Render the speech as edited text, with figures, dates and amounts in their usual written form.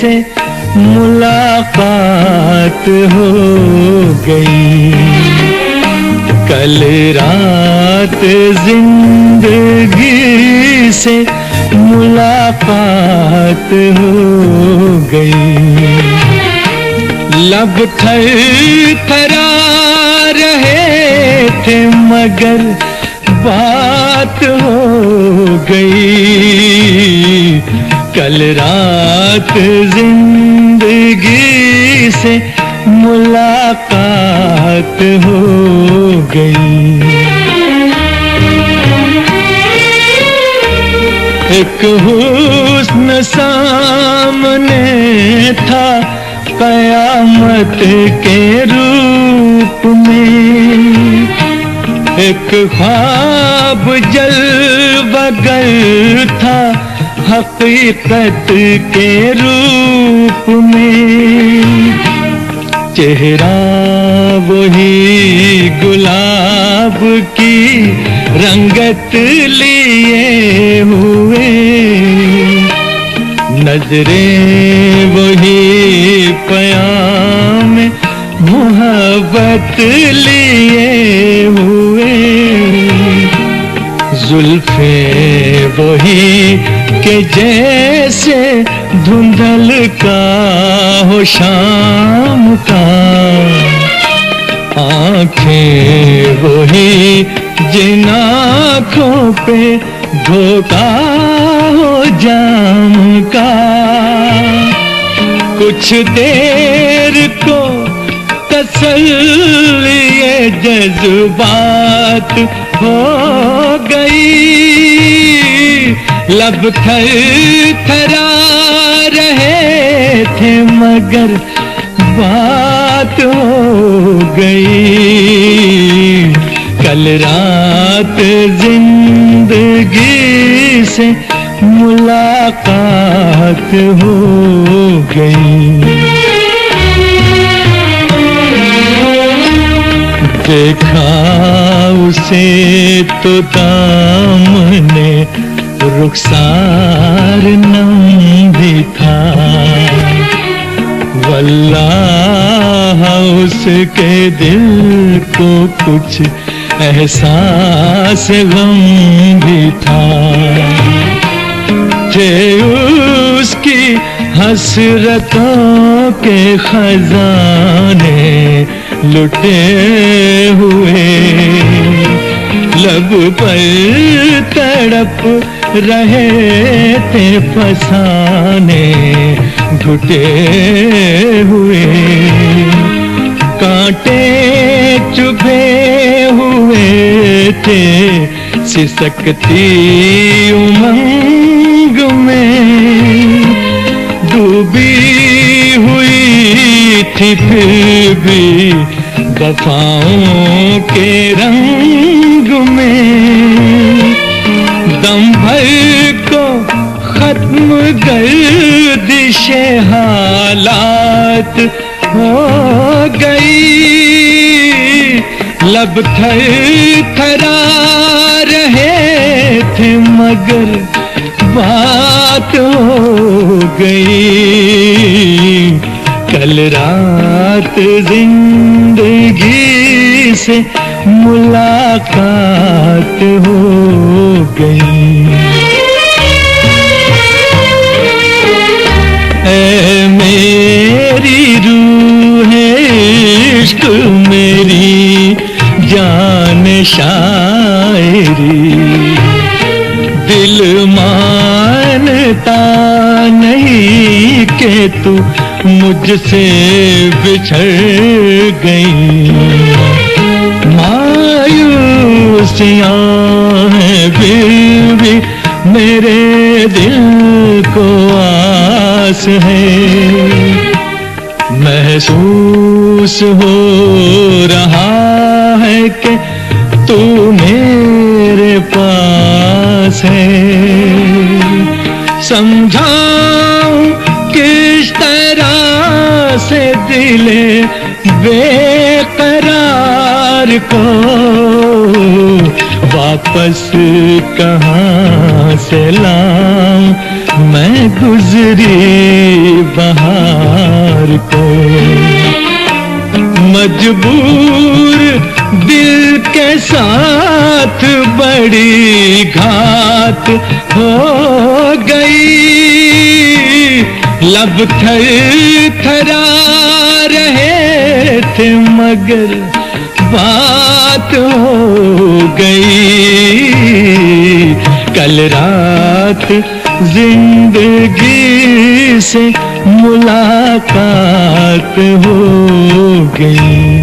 से मुलाकात हो गई। कल रात जिंदगी से मुलाकात हो गई। लब थरथरा रहे थे मगर बात हो गई। कल रात जिंदगी से मुलाकात हो गई। एक हुस्न सामने था कयामत के रूप में। एक ख्वाब जलवगर था हकीकत के रूप में। चेहरा वही गुलाब की रंगत लिए हुए। नजरें वही प्याम मोहब्बत लिए हुए। जुल्फे वही के जैसे धुंधल का हो शाम का। आँखें वही जिन आँखों पे धोखा हो जाम का। कुछ देर को तसल्ली जज्बात हो गई। लब थरथरा रहे थे मगर बात हो गई। कल रात जिंदगी से मुलाकात हो गई। देखा उसे तो दामने रुखसार नम भी था। वल्लाह उसके दिल को कुछ एहसास गम भी था। थे उसकी हसरतों के खजाने लुटे हुए। लब पर तड़प रहे थे फसाने घुटे हुए। कांटे चुभे हुए थे सिसकती उमंग में। डूबी हुई थी फिर भी वफाओं के रंग में। दम भर को खत्म गर्दिशे हालात हो गई। लब थरथरा रहे थे मगर बात हो गई। कल रात जिंदगी से मुलाकात हो गई। ऐ मेरी रूह इश्क मेरी जान शायरी। दिल मानता नहीं कि तू मुझसे बिछड़ गई। मायूसियां हैं फिर भी मेरे दिल को आस है। महसूस हो रहा है कि तू मेरे पास है। समझाऊं किस तरह से दिले बेकरार को वापस कहाँ से लाऊं मैं गुजरी बहार को। मजबूर दिल के साथ बड़ी घात हो गई। लब थरथरा रहे थे मगर बात हो गई। कल रात जिंदगी से मुलाकात हो गई।